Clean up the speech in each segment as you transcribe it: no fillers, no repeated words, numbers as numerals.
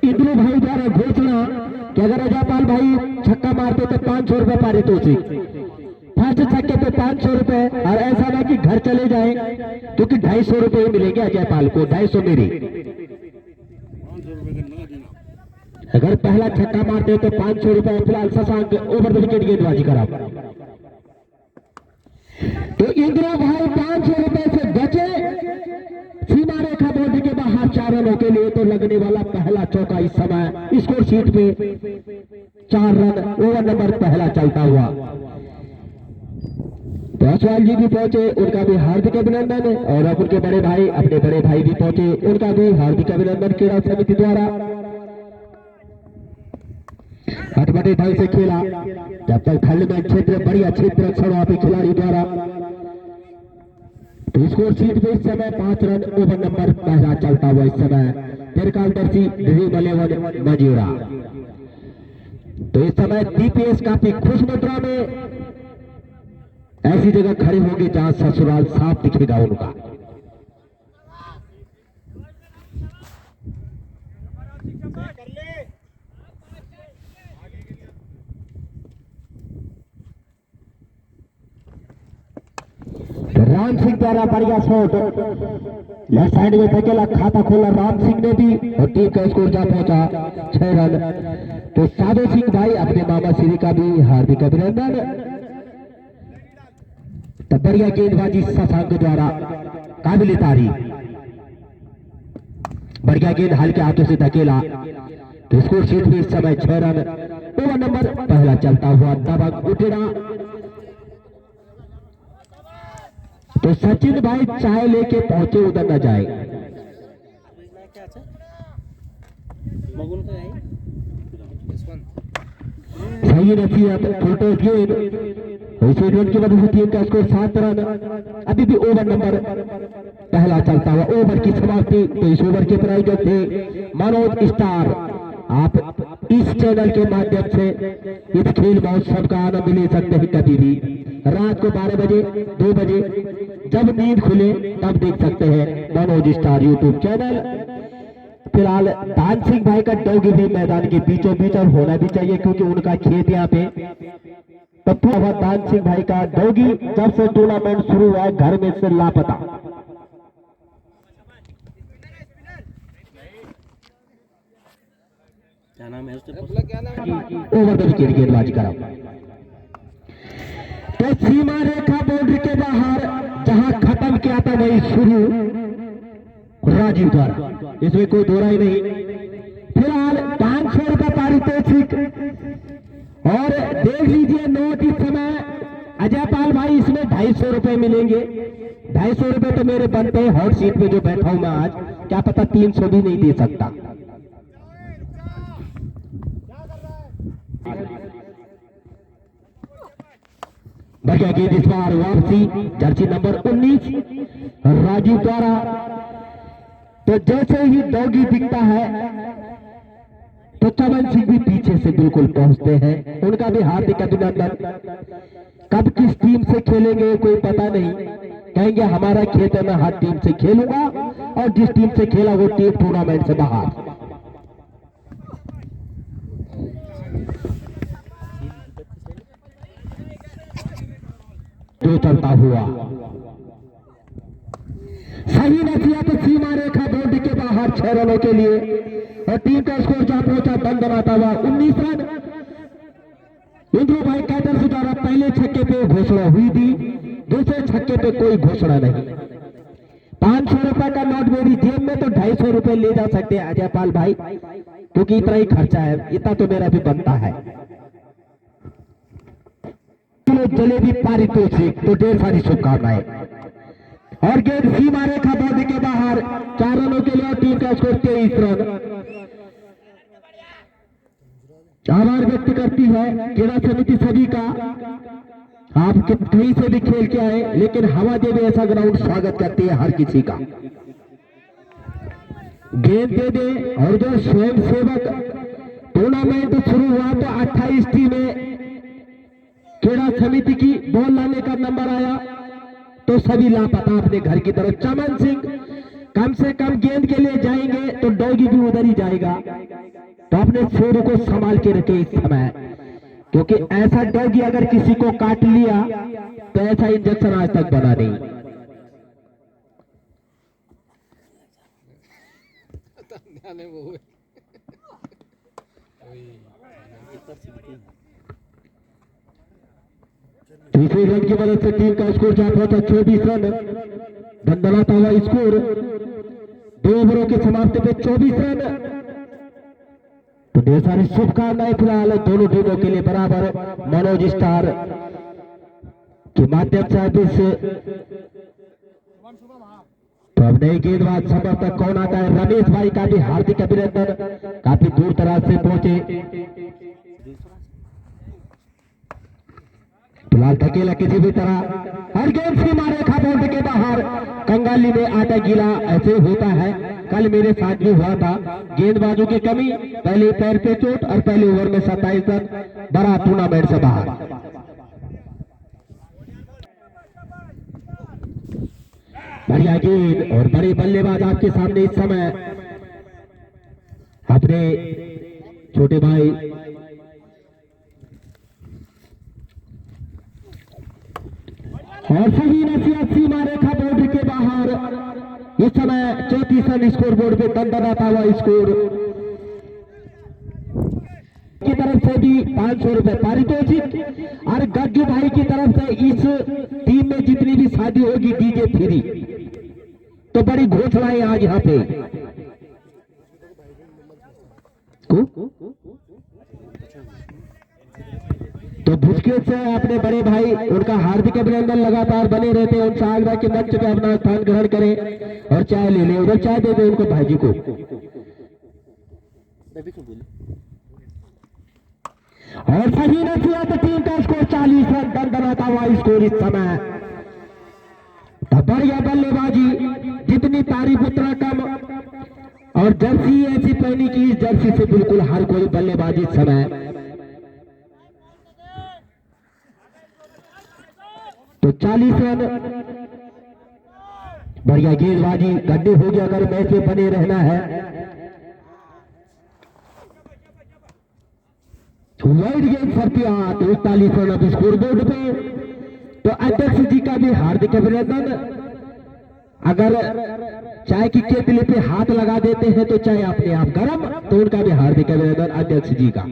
इंद्रू भाई द्वारा घोषणा कि अगर अजयपाल भाई छक्का मारते तो 500 रुपए पारितोषिक, फर्स्ट छक्के पे 500 रुपए, और ऐसा ना कि घर चले जाए क्योंकि 250 रुपए मिलेंगे अजयपाल को, 250 मेरी। अगर पहला छक्का मारते तो 500 रुपए। फिलहाल शशांक ओवर द विकेट गेंदबाजी करा तो इंद्रू भाई 500 रुपए से बचे। सीमा रेखा बाउंड्री के बाहर 4 रनों के लिए तो लगने वाला पहला चौका इस समय स्कोर शीट पे 4 रन। ओवर नंबर पहला चलता हुआ पासवाल जी भी पहुंचे, उनका भी हार्दिक अभिनंदन। और अब उनके बड़े भाई, अपने बड़े भाई भी पहुंचे, उनका भी हार्दिक अभिनंदन क्रीड़ा समिति द्वारा। हटबटे ढंग से खेला, जब तक खंड में क्षेत्र बढ़िया क्षेत्र पे खिलाड़ी द्वारा। तो स्कोर शीट पे इस समय 5 रन। ओवर नंबर पहला चलता हुआ इस समय तिरकालदर्शी ड्रीम 11 मजूरा। तो इस समय दीपेश काफी खुश मुद्रा में ऐसी जगह खड़े होंगे जहां ससुराल साफ दिखेगा उनका। राम सिंह द्वारा बढ़िया शॉट, लेफ्ट साइड में धकेला, खाता खोला राम सिंह ने भी, और टीम का स्कोर जा पहुंचा 6 रन। तो साधु सिंह भाई, अपने मामा श्री का भी हार्दिक अभिनंदन। तो बढ़िया गेंदबाजी शशांक द्वारा, काबिल तारीफ। बढ़िया गेंद हल्के हाथों से धकेला। तो स्कोर शीट में इस समय 6 रन। ओवर नंबर पहला चलता हुआ दबंग उठेगा। तो सचिन भाई चाय लेके पहुंचे, उधर न जाए। सही नसीहत, छोटे गेंद रन की वजह से टीम का स्कोर 7 रन। अभी भी ओवर नंबर पहला चलता हुआ। ओवर की समाप्ति। तो इस ओवर के प्रायोजक थे मनोज स्टार। आप इस चैनल के माध्यम से इस खेल महोत्सव का आनंद ले सकते हैं कभी भी, रात को 12 बजे 2 बजे जब नींद खुले तब देख सकते हैं मनोज स्टार यूट्यूब चैनल। फिलहाल दान सिंह भाई का डॉगी भी मैदान के बीचों बीच और होना भी चाहिए क्योंकि उनका खेत यहाँ पे। तब दान सिंह भाई का डॉगी जब से टूर्नामेंट शुरू हुआ है घर में से लापता। क्या नाम है उसका? ओवर द विकेट गेंदबाजी करा। तो सीमा रेखा बाउंड्री के बाहर जहां खत्म किया था वही शुरू राजीव द्वारा, इसमें कोई दो राय नहीं। फिलहाल 500 रुपए पारितोषिक। और देख लीजिए नोट इस समय अजयपाल भाई, इसमें 250 रुपए मिलेंगे। 250 रुपए तो मेरे बनते हैं। हॉट सीट पे जो बैठा हूं मैं आज, क्या पता 300 भी नहीं दे सकता। बढ़िया गेंद इस बार वापसी, जर्सी नंबर 19 राजीव द्वारा। तो जैसे ही डॉगी दिखता है तो चमन सिंह भी पीछे से बिल्कुल पहुंचते हैं, उनका भी हार्दिक अभिनंदन। कब किस टीम से खेलेंगे कोई पता नहीं, कहेंगे हमारा खेत है, मैं हर टीम से खेलूंगा, और जिस टीम से खेला वो टीम टूर्नामेंट से बाहर। जो चलता हुआ सही नसीहत, सीमा रेखा बाउंड्री के बाहर 6 रनों के लिए, और टीम का स्कोर जहां पहुंचा दम दबाता हुआ 19 रन। इंद्रू भाई कैटर से द्वारा पहले छक्के पे घोषणा हुई थी, दूसरे छक्के पे कोई घोषणा नहीं। 500 रुपए का नोट मेरी जेब में, तो 250 रुपए ले जा सकते हैं अजयपाल भाई, क्योंकि इतना ही खर्चा है, इतना तो मेरा भी बनता है। जलेबी पारितोषिक, तो ढेर सारी शुभकामनाएं। और गेंद सीमा रेखा बाउंड्री के बाहर 4 रनों के लिए, टीम का स्कोर 23 रन। आभार व्यक्त करती है क्रीड़ा समिति सभी का। आप कहीं से भी खेल के आए, लेकिन हवा देवी ऐसा ग्राउंड स्वागत करती है हर किसी का। गेंद दे दे। और जो स्वयं सेवक टूर्नामेंट शुरू हुआ तो 28 टीमें क्रीड़ा समिति की बॉल लाने का नंबर आया तो सभी लापता अपने घर की तरफ। चमन सिंह कम से कम गेंद के लिए जाएंगे तो डॉगी भी उधर ही जाएगा। तो अपने शेर को संभाल के रखे इस समय, क्योंकि ऐसा डॉगी अगर किसी को काट लिया तो ऐसा इंजेक्शन आज तक बना नहीं। तीसरे रन की मदद से टीम का स्कोर जा पहुंचा 24 रन, धंधलाता हुआ स्कोर। 2 ओवरों की समाप्ति पे 24 रन। तो ढेर सारी शुभकामनाएं फिलहाल दोनों टीमों के लिए बराबर मनोज स्टार के माध्यम से तो अब नई गेंदबाज संभव तक कौन आता है। रमेश भाई का भी हार्दिक अभिनंदन, काफी दूर दराज से पहुंचे। फिलहाल धकेला किसी भी तरह हर गेंद से मारे खा बाउंड्री के बाहर, कंगाली में आटा गीला ऐसे होता है। कल मेरे साथ भी हुआ था, गेंदबाजों की कमी, पहले पैर पे चोट और पहले ओवर में 27 रन, बड़ा टूर्नामेंट से बाहर। बढ़िया गेंद और बड़े बल्लेबाज आपके सामने इस समय अपने छोटे भाई और सही नसीहत सीमा रेखा बाउंड्री के बाहर। इस समय 34 रन स्कोर बोर्ड पे दंडनाता हुआ स्कोर की तरफ से भी 500 रुपए पारितोषिक और गग्गू भाई की तरफ से इस टीम में जितनी भी शादी होगी डीजे फ्री। तो बड़ी घोषणाएं आज यहाँ पे तो भुजके से अपने बड़े भाई उनका हार्दिक अभिनंदन, लगातार बने रहते हैं। उनसे आग्रह के मंच पे अपना स्थान ग्रहण करें और चाय ले लें, उधर चाय दे दें उनको भाई को। और सही नसीहत टीम का स्कोर 40 रन, दंडनाता हुआ स्कोर इस समय। बढ़िया बल्लेबाजी, जितनी तारीफ उतना कम। और जर्सी ऐसी पहनी कि इस जर्सी से बिल्कुल हर कोई बल्लेबाजी इस समय। तो 40 रन, बढ़िया गेंदबाजी, गड्ढे हो गया अगर मैच में बने रहना है। वाइड गेंद सरपिया, 41 रन अब स्कोर बोर्ड पे। तो अध्यक्ष जी का भी हार्दिक अभिनंदन। अगर चाय की केतली पे हाथ लगा देते हैं तो चाय अपने आप गर्म, तो उनका भी हार्दिक अभिनंदन अध्यक्ष जी का।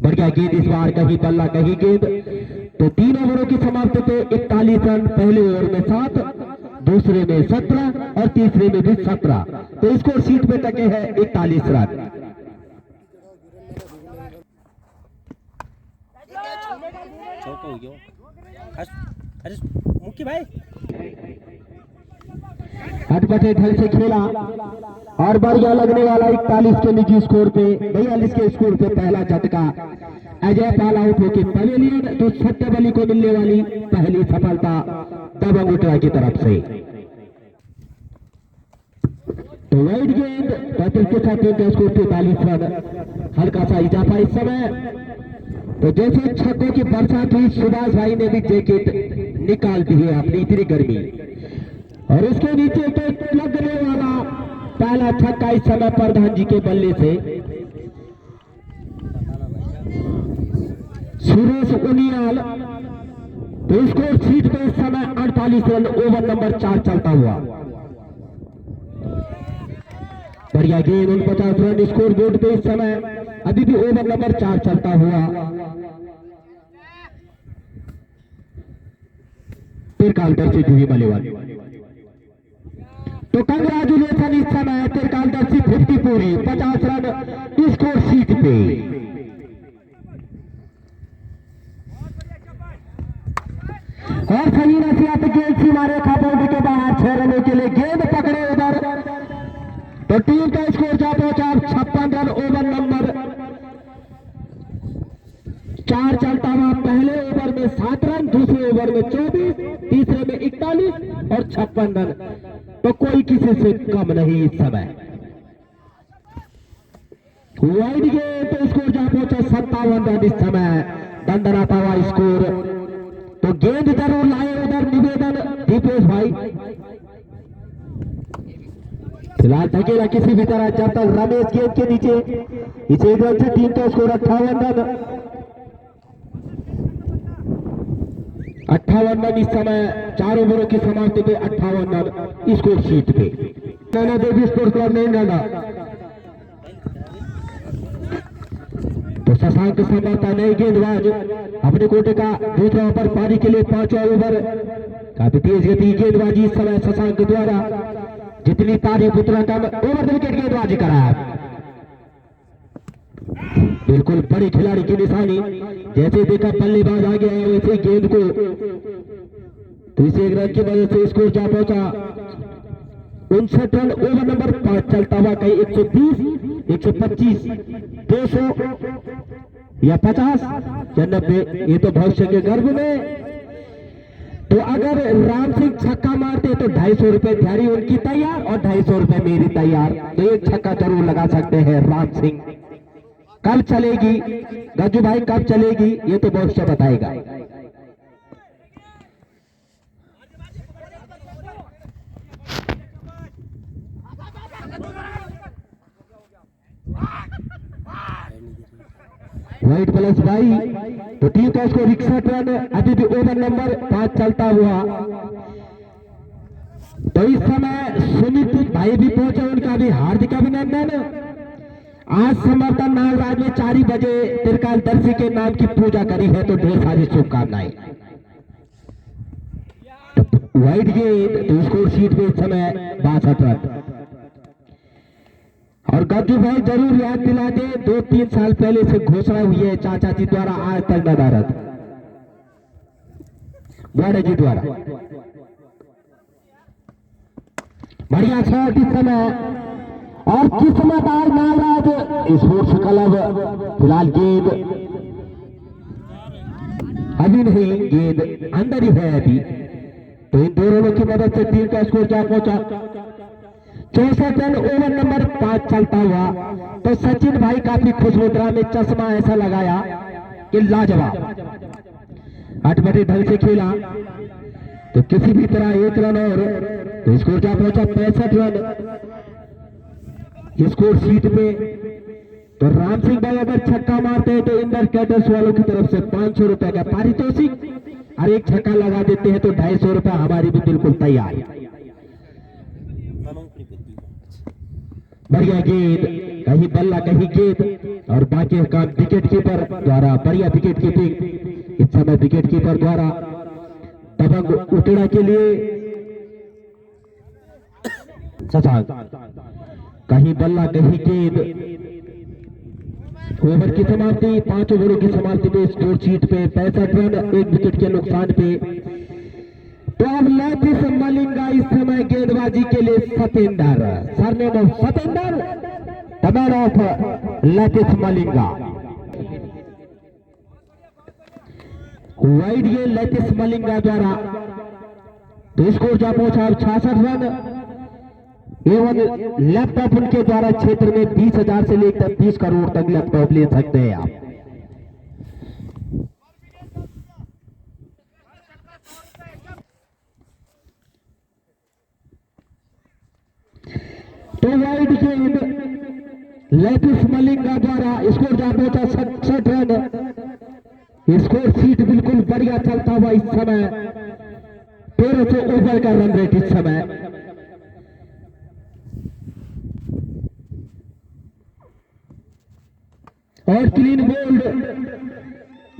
बढ़िया गेंद इस बार, कहीं बल्ला कहीं गेंद। तो 3 ओवरों की समाप्ति पे 41 रन, पहले ओवर में 7, दूसरे में 17 और तीसरे में भी 17। तो स्कोर शीट पे टके हैं 41 रन। मुक्की भाई हटपटे ढंग से खेला और बढ़िया लगने वाला 41 के निजी स्कोर पे 42 के स्कोर पे पहला झटका। अजय पाल आउट होकर पवेलियन, तो सत्यम अली को मिलने वाली पहली सफलता दबंग उतरा की तरफ से। तो वाइड गेंद 35 के साथ टीम का स्कोर 43 रन, हल्का सा इजाफा इस समय। तो जैसे छक्कों की बरसात हुई, सुभाष भाई ने भी जैकेट निकाल दी है अपनी, इतनी गर्मी। और उसके नीचे तो लगने वाला पहला छक्का इस समय प्रधान जी के बल्ले से सुरेश उनियाल। तो स्कोर शीट पे इस समय 48 रन, ओवर नंबर 4 चलता हुआ। बढ़िया गेंद, 49 रन स्कोर बोर्ड पे इस समय, अभी भी ओवर नंबर 4 चलता हुआ। तिरकालदर्शी जूही मलेवाल। तो कंग्रेचुलेशन इस समय तिरकालदर्शी 50 पूरी, 50 रन स्कोर शीट पे। और सही नसीहत गेंद सीमा रेखा बाउंड्री के बाहर, 6 रनों के लिए गेंद पकड़े उधर। तो टीम का स्कोर जा पहुंचा 56 रन, ओवर नंबर 4 चलता हुआ। पहले ओवर में 7 रन, दूसरे ओवर में 24, तीसरे में 41 और 56 रन। तो कोई किसी से कम नहीं इस समय। वाइड गेंद, तो स्कोर जा पहुंचा 57 रन इस समय, दंडनाता हुआ स्कोर। तो गेंद जरूर लाए उधर, निवेदन दीपेश भाई। फिलहाल धकेला किसी भी तरह जब तक रमेश गेंद के नीचे इस एक रन से टीम का स्कोर 58 रन इस समय 4 ओवरों की समाप्ति पे 58 रन स्कोर शीट पे नैना देवी स्पोर्ट्स क्लब नहीं डाला तो शशांक संभवतः नए गेंदबाज अपने कोटे का दूसरा ओवर पारी के लिए 5वां ओवर काफी तेज गति गेंदबाजी इस समय शशांक द्वारा जितनी तारीफ उतना कम ओवर द विकेट गेंदबाजी करा बिल्कुल बड़े खिलाड़ी की निशानी जैसे देखा बल्लेबाज आ गया है वैसे गेंद को तो इसे एक रन की वजह से स्कोर जा पहुंचा 59 रन ओवर नंबर 5 चलता हुआ कहीं 120 125 200 या 50 या 90 ये तो भविष्य के गर्भ में तो अगर राम सिंह छक्का मारते तो 250 रुपए ध्यारी उनकी तैयार और 250 रुपए मेरी तैयार तो एक छक्का जरूर लगा सकते हैं राम सिंह कब चलेगी गज्जू भाई कब चलेगी ये तो भविष्य बताएगा व्हाइट प्लस भाई तो टीम का स्कोर 61 रन अभी भी ओवर नंबर 5 चलता हुआ तो इस समय सुमित भाई भी पहुंचे उनका भी हार्दिक अभिनंदन आज समर्थन नागराज में 4 बजे त्रिकाल दर्शी के नाम की पूजा करी है तो ढेर सारी शुभकामनाएं व्हाइट गेंद तो स्कोर शीट पे इस समय 62 रन और गज्जू भाई जरूर याद दिला दे 2-3 साल पहले से घोषणा हुई है चाचा जी द्वारा आज तक नदारत बड़े जी द्वारा बढ़िया शॉट इस समय और किस्मत आज नागराज स्पोर्ट्स क्लब फिलहाल गेंद अभी नहीं गेंद अंदर ही है अभी तो इन दोनों की मदद से टीम का स्कोर जा पहुंचा 64 रन ओवर नंबर 5 चलता हुआ तो सचिन भाई काफी खुश मुद्रा में चश्मा ऐसा लगाया कि लाजवाब अटपटे ढंग से खेला तो किसी भी तरह 1 रन और तो स्कोर जा पहुंचा 65 रन स्कोर शीट पे तो राम सिंह भाई अगर छक्का मारते हैं तो इंदर कैडर्स वालों की तरफ से 500 रुपए का पारितोषिक और एक छक्का लगा देते हैं तो 250 रुपए हमारी भी बिल्कुल तैयार बढ़िया गेंद कहीं बल्ला कहीं गेंद और बाकी का विकेट कीपर द्वारा बढ़िया विकेट कीपिंग इस समय विकेट कीपर द्वारा दबंग उतरा के लिए शशांक कहीं बल्ला कहीं गेंद ओवर की समाप्ति 5 ओवरों की समाप्ति पे स्कोर शीट पे 65 रन 1 विकेट के नुकसान पे तो अब लैथिस मलिंगा इस समय गेंदबाजी के लिए Satendra surname of Satendra the man of लैथिस मलिंगा वाइड गेंद लैथिस मलिंगा द्वारा तो स्कोर जा पहुंचा 66 रन एवं लैपटॉप उनके द्वारा क्षेत्र में 20,000 से लेकर 30 करोड़ तक लैपटॉप ले सकते हैं आप तो वाइड गेंद लैथिस मलिंगा द्वारा स्कोर जा पहुंचा 67 रन स्कोर शीट बिल्कुल बढ़िया चलता हुआ इस समय 1300 ओवर का रन रेट इस समय और क्लीन बोल्ड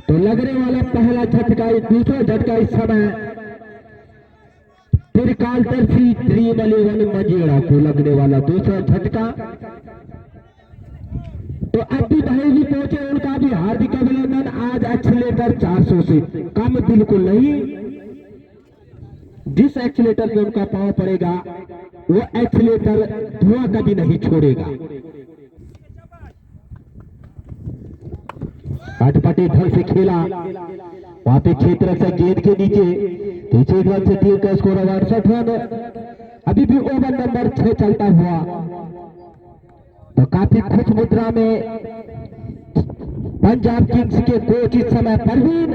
तो लगने वाला पहला झटका दूसरा झटका इस समय त्रिकाल दर्शी ड्रीम 11 मजेड़ा को लगने वाला दूसरा झटका तो अभी भाई भी पहुंचे उनका भी हार्दिक अभिनंदन आज एक्सीलेटर 400 से कम बिल्कुल नहीं जिस एक्सीलेटर पे उनका पांव पड़ेगा वो एक्सीलेटर धुआं कभी नहीं छोड़ेगा अटपटे ढंग से खेला वहां पे क्षेत्र से गेंद के नीचे पीछे एक रन से टीम का स्कोर 68 रन अभी भी ओवर नंबर 6 चलता हुआ तो काफी खुश मुद्रा में पंजाब किंग्स के कोच इस समय परवीन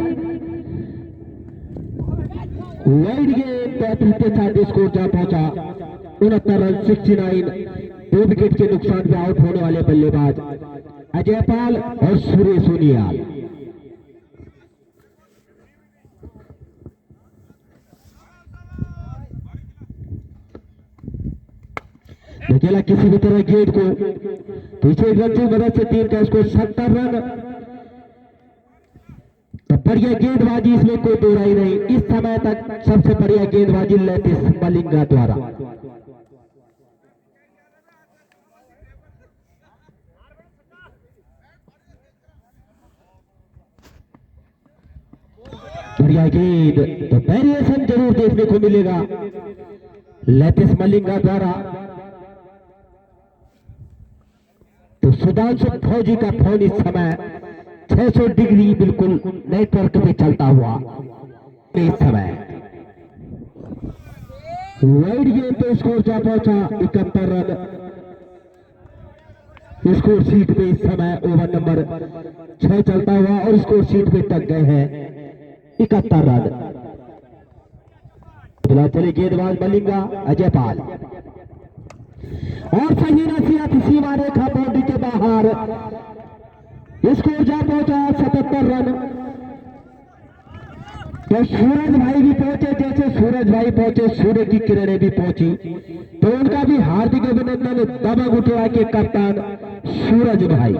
वाइड गेंद के साथ स्कोर जा पहुंचा 69 रन 69। 2 विकेट के नुकसान पे आउट होने वाले बल्लेबाज अजय पाल और सुरेश सोनियाल। अकेला किसी भी तरह गेट को पीछे रन की मदद से टीम का स्कोर 70 रन। तो बढ़िया गेंदबाजी, इसमें कोई दो राय नहीं। इस समय तक सबसे बढ़िया गेंदबाजी लैटिस मलिंगा द्वारा। बढ़िया गेंद, तो वेरिएशन जरूर देखने को मिलेगा लैटिस मलिंगा द्वारा। तो सुधांशु फौजी का फोन इस समय 600 डिग्री बिल्कुल नेटवर्क पे चलता हुआ इस समय। वाइड गेम पे स्कोर जा पहुंचा 71 रन। स्कोर शीट पे इस समय ओवर नंबर 6 चलता हुआ और स्कोर शीट पे टक गए हैं 71 रन। चले गेंदबाज मलिंगा अजय पाल और सही नसीहत सीमा रेखा बाउंड्री के बाहर। स्कोर जा पहुंचा 77 रन। तो सूरज भाई भी पहुंचे, जैसे सूरज भाई पहुंचे सूर्य की किरणें भी पहुंची। तो उनका भी हार्दिक अभिनंदन दबंग उठवा के कप्तान सूरज भाई।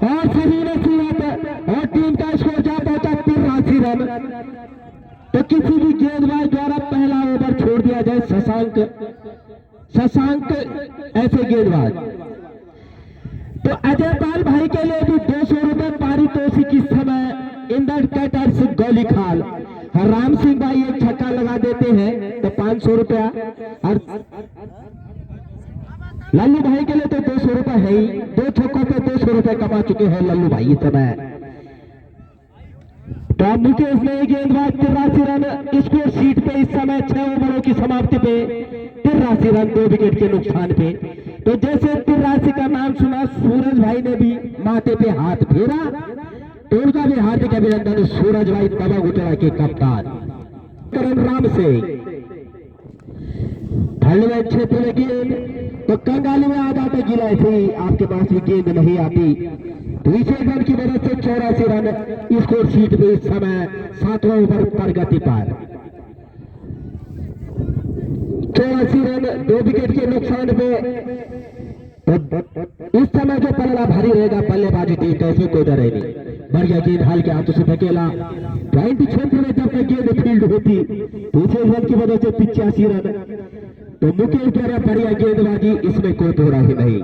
और सही नसीहत और टीम का स्कोर जा पहुंचा 83 रन। तो किसी भी गेंदबाज द्वारा पहला ओवर छोड़ दिया जाए। शशांक ऐसे गेंदबाज। तो अजय पाल भाई के लिए भी 200 रुपए पारितोषिक इस समय इंदर कैटर्स गौलीखाल। राम सिंह भाई एक छक्का लगा देते हैं तो 500 रुपया, और लल्लू भाई के लिए तो 200 रुपए है ही। 2 छक्कों पे 200 रुपए कमा चुके हैं लल्लू भाई इस समय। तो मुकेश ने गेंदबाज 83 रन। स्कोर शीट पे इस समय 6 ओवरों की समाप्ति पे 83 रन 2 विकेट के नुकसान पे। तो जैसे 83 का नाम सुना सूरज भाई ने भी माथे पे हाथ फेरा। तो उनका भी हार्दिक अभिनंदन सूरज भाई दबा गुटरा के कप्तान करण राम सिंह। ढलवे क्षेत्र में गेंद तो कंगाली में आ जाते गिला थी, आपके पास भी गेंद नहीं आती। तो इसे रन की मदद से 84 रन। स्कोर शीट पे इस समय 7वां ओवर प्रगति पर 84 रन 2 विकेट के नुकसान पे। तो इस समय जो पलड़ा भारी रहेगा बल्लेबाजी टीम का, इसमें कोई डर नहीं। बढ़िया गेंद हाल के हाथों से धकेला। पॉइंट क्षेत्र में जब तक गेंद फील्ड होती तो इसे रन की वजह से 85 रन। तो मुकेश द्वारा बढ़िया गेंदबाजी, इसमें कोई दो राय नहीं।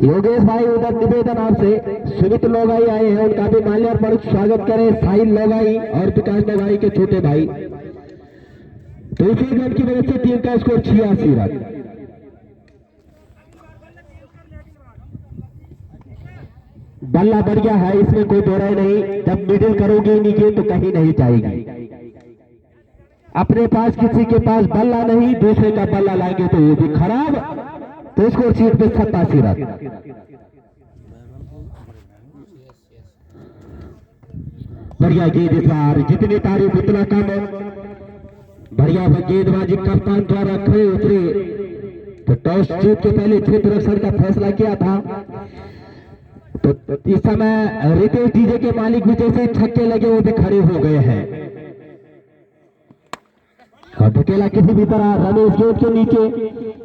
योगेश भाई उधर निवेदन आपसे, सुमित लोगाई आए हैं, उनका भी माल्यार्पण स्वागत करें। साहिल लोगाई और विकास लोगाई के छोटे भाई। तो इसी रन की वजह से टीम का स्कोर 86 रन। बल्ला बढ़िया है, इसमें कोई दो राय नहीं। जब मिडिल करोगे नीचे तो कहीं नहीं जाएगी। अपने पास किसी के पास बल्ला नहीं, दूसरे का बल्ला लाएंगे तो वो भी खराब। तो स्कोर शीट पे 87 रन। बढ़िया गेंद इस बार, जितनी तारीफ उतना कम। बढ़िया गेंदबाजी कप्तान द्वारा खड़े उतरे। तो टॉस जीत के पहले क्षेत्र रक्षण का फैसला किया था। तो इस समय रितेश डीजे के मालिक भी जैसे छक्के लगे वो भी खड़े हो गए हैं। और धकेला किसी भी तरह रमेश गेट के नीचे।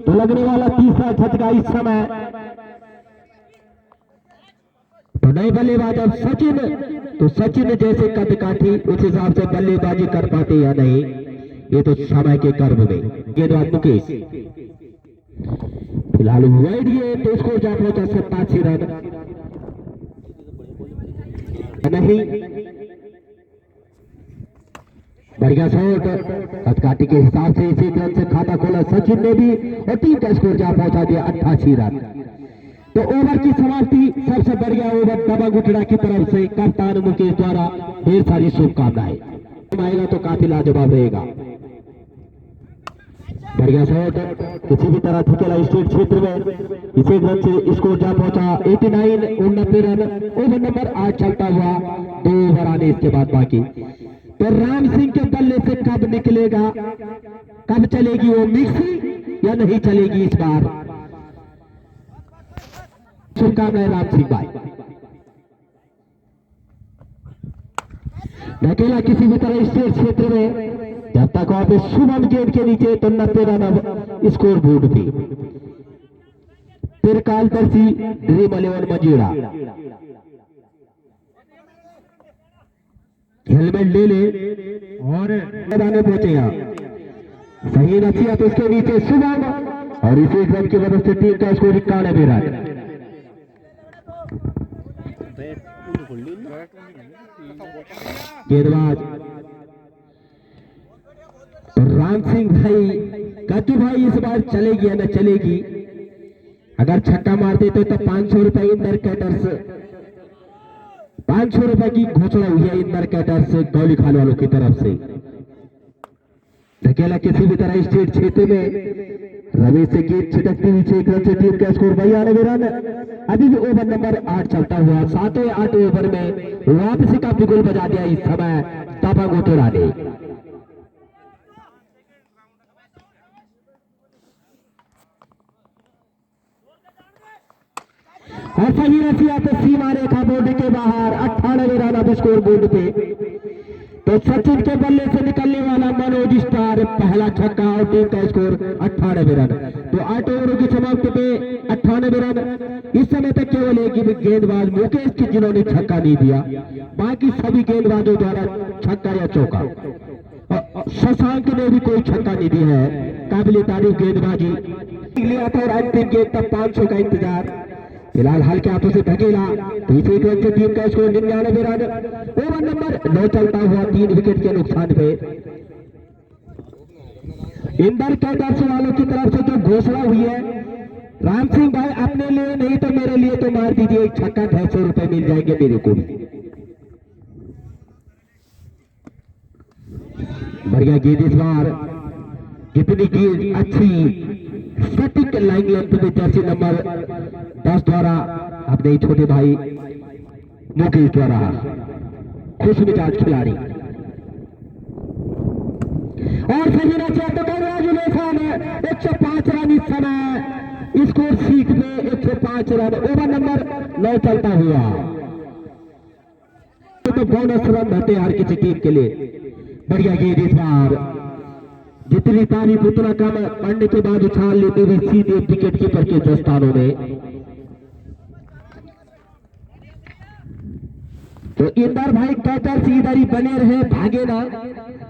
तो लगने वाला तीसरा झटका इस समय। तो नए बल्लेबाज अब सचिन। तो सचिन जैसे कद काठी उस हिसाब से बल्लेबाजी कर पाते या नहीं, ये तो समय के कर्म में। गेंदबाज मुकेश फिलहाल वाइड गेंद, तो स्कोर जा पहुंचा 87 रन। नहीं बढ़िया शॉट कदकाठी के हिसाब से इसी रन से खाता खोला सचिन ने भी, और टीम का स्कोर जा पहुंचा दिया 88 रन। तो ओवर की समाप्ति सबसे बढ़िया ओवर दबा गुटड़ा की तरफ से कप्तान मुकेश द्वारा ढेर सारी शुभकामनाएं। आएगा तो काफी लाजवाब रहेगा। बढ़िया शॉट किसी भी तरह धकेला स्टेट क्षेत्र में, इसी रन से स्कोर जा पहुंचा 89 रन। ओवर नंबर 8 चलता हुआ, 2 ओवर आने इसके बाद बाकी। तो राम सिंह के बल्ले से कब निकलेगा, कब चलेगी वो मिक्सी या नहीं चलेगी इस बार। शुभकामनाएं राम सिंह भाई। अकेला किसी भी तरह स्टेट क्षेत्र में जब तक वहां पे शुभम गेट के नीचे तो 90 रन स्कोर बोर्ड पे। फिर कालदर्शी ड्रीम 11 मजीड़ा हेलमेट ले ले और मैदान पहुंचेगा। सही नसीहत तो उसके नीचे शुभम और इसी रन की वजह से टीम का स्कोर 91 रन। गेंदबाज राम सिंह भाई, कद्दू भाई इस बार चलेगी या न चलेगी। अगर छक्का मार देते तो 500 रुपए इंदर कैटर्स, 500 रुपए की घोषणा हुई है इंदर कैटर्स गौली खाल वालों की तरफ से। धकेला किसी भी तरह स्टेट क्षेत्र में रवि से गेंद छिटकती हुई 6 रन से टीम का स्कोर 92 रन। अभी भी ओवर नंबर 8 चलता हुआ 7वें 8 ओवर में वापसी का बिगुल बजा दिया इस समय दबंग उतरा ने। और सही रसिया तो सीमा रेखा बोर्ड के बाहर 98 रन अब स्कोर बोर्ड पे। तो सचिन के बल्ले से निकलने वाला मनोज स्टार पहला छक्का और टीम का स्कोर 98 रन। तो 8 ओवरों की समाप्ति पे 98 रन। इस समय तक केवल एक ही गेंदबाज मुकेश की जिन्होंने छक्का नहीं दिया, बाकी सभी गेंदबाजों द्वारा छक्का या चौका। शशांक ने भी कोई छक्का नहीं दी है। काबिल तारीफ गेंदबाजी लिया था और अंतिम गेंद तक 500 का इंतजार। फिलहाल हल्के हाथों से धकेला तो इसी रन से टीम का स्कोर 99 रन। ओवर नंबर 9 चलता हुआ 3 विकेट के नुकसान पे। इंदर कैटर्स वालों की तरफ से जो घोषणा हुई है, राम सिंह भाई अपने लिए नहीं तो मेरे लिए तो मार दीजिए एक छक्का, 250 रुपए मिल जाएंगे मेरे को भी। बढ़िया गेंद इस बार, कितनी गेंद अच्छी सटीक लाइन लेंथ में जर्सी नंबर 10 द्वारा अपने छोटे भाई मुकेश द्वारा खुश मिजाज खिलाड़ी। और सही रचा तो कांग्रेचुलेशन, 105 रन इस समय स्कोर शीट में 105 रन। ओवर नंबर 9 चलता हुआ तो बोनस रन रहते हर किसी टीम के लिए। बढ़िया गेंद इस बार, जितनी तारीफ उतना कम पढ़ने के बाद उछाल लेते हुए सीधे विकेट कीपर के दस्तानों में। तो इंदर भाई कैटर्स इधर ही बने रहे, भागे ना।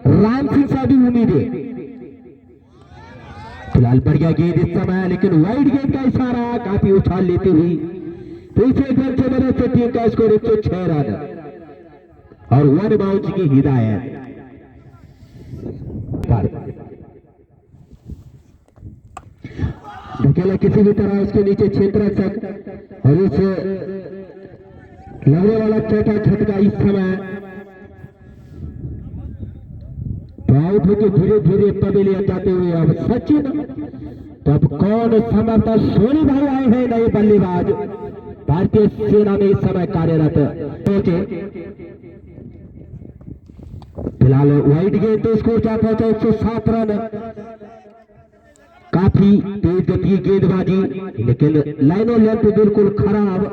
राम सिंह से भी उम्मीद है। फिलहाल बढ़िया गेंद इस समय, लेकिन वाइड गेंद का इशारा काफी उछाल लेते हुई पीछे रन से मदद से टीम का स्कोर 106 रन और 1 बाउंस की हिदायत। धकेला किसी भी तरह उसके नीचे क्षेत्र रक्षक और इस लगने वाला चौथा झटका इस समय तो आउट होकर धीरे धीरे पवेलियन जाते हुए अब सचिन। तब कौन समर्थ सोनी भाई आए हैं नए बल्लेबाज भारतीय सेना में इस समय कार्यरत पहुंचे। फिलहाल वाइड गेंद तो स्कोर जा पहुंचा 107 रन। काफी तेज गति गेंदबाजी, लेकिन लाइनों लेंथ बिल्कुल खराब।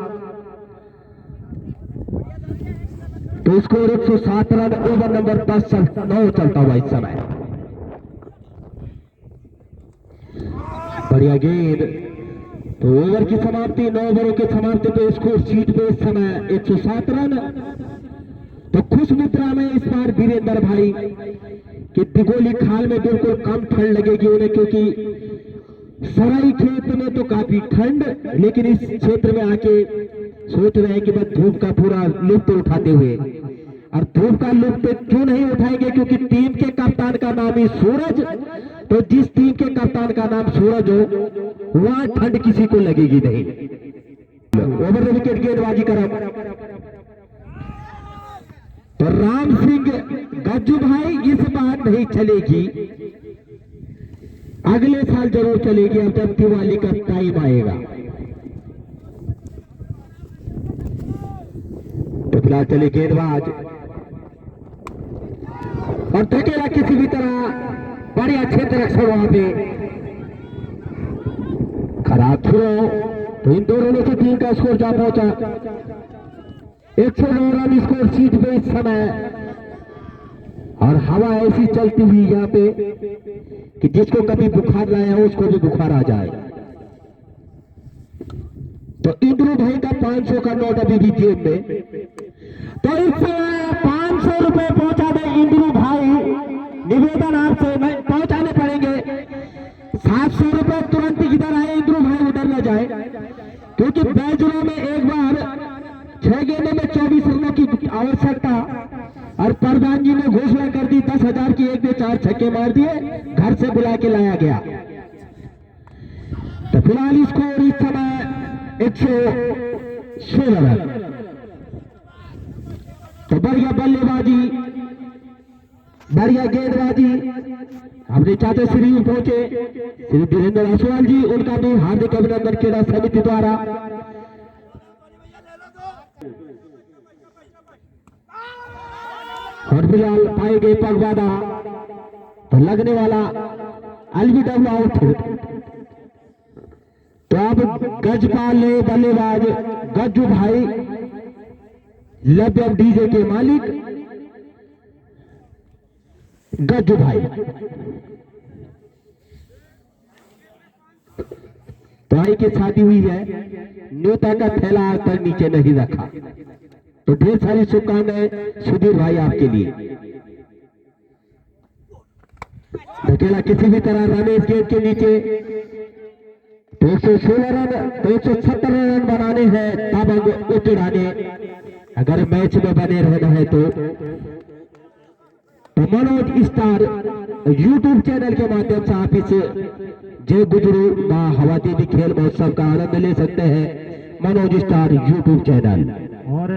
तो स्कोर 107 रन। ओवर नंबर 9 चलता हुआ इस समय। बढ़िया गेंद, तो ओवर की समाप्ति 9 ओवरों की समाप्ति पे स्कोर शीट पे इस समय 107 रन। तो खुश मित्रा में इस बार वीरेंद्र भाई कि दिगोली खाल में बिल्कुल कम ठंड लगेगी उन्हें, क्योंकि सराई क्षेत्र में तो काफी ठंड, लेकिन इस क्षेत्र में आके सोच रहे हैं कि बस धूप का पूरा लुत्फ उठाते हुए। और धूप का लुत्फ क्यों नहीं उठाएंगे, क्योंकि टीम के कप्तान का नाम ही सूरज। तो जिस टीम के कप्तान का नाम सूरज हो वहां ठंड किसी को लगेगी नहीं। ओवर द विकेट गेंदबाजी करा तो राम सिंह गज्जू भाई इस बार नहीं चलेगी, अगले साल जरूर चलेगी, अब जब दिवाली का टाइम आएगा। तो फिलहाल चले गेंदबाज और धकेला किसी भी तरह, बड़े अच्छे तरह वहां पे खराब थ्रो। तो इन दोनों में से टीम का स्कोर जा पहुंचा 109 रन स्कोर सीट पे इस समय। और हवा ऐसी चलती हुई यहाँ पे कि जिसको कभी बुखार लाया हो उसको भी बुखार आ जाए। तो इंद्रू भाई का 500 का नोट अभी भी जेब में। तो इस समय 500 रुपए पहुंचा दे इंद्रू भाई, निवेदन आपसे पहुंचाने पड़ेंगे। 700 रुपए तुरंत इधर आए, इंद्रू भाई उधर न जाए, क्योंकि बैजुआ में एक बार 6 गेंदों में 24 रनों की आवश्यकता, और प्रधान जी ने घोषणा कर दी 10,000 की, एक दे 4 छक्के मार दिए, घर से बुला के लाया गया। तो फिलहाल स्कोर इस समय 116 रन। तो बढ़िया बल्लेबाजी, बढ़िया गेंदबाजी। हमने चाहते श्री पहुंचे श्री धीरेन्द्र असवाल जी, उनका भी हार्दिक अभिनंदन क्रीड़ा समिति द्वारा। और फिलहाल पाए गए पगवादा, तो लगने वाला अलविदा आउट। तो अब गजपाल बल्लेबाज गज्जू भाई, लव्य डीजे के मालिक गज्जू भाई। भाई की शादी हुई है, न्योता का थैला आज तक नीचे नहीं रखा। तो ढेर सारी शुभकामनाएं सुधीर भाई आपके लिए। अकेला किसी भी तरह रमेश गेट के नीचे 116 रन, 170 रन बनाने हैं ताबंग उतराने, अगर मैच में बने रहना है तो मनोज स्टार यूट्यूब चैनल के माध्यम से आप इस जय गुजरू मां हवा देवी खेल महोत्सव का आनंद ले सकते हैं। मनोज स्टार यूट्यूब चैनल और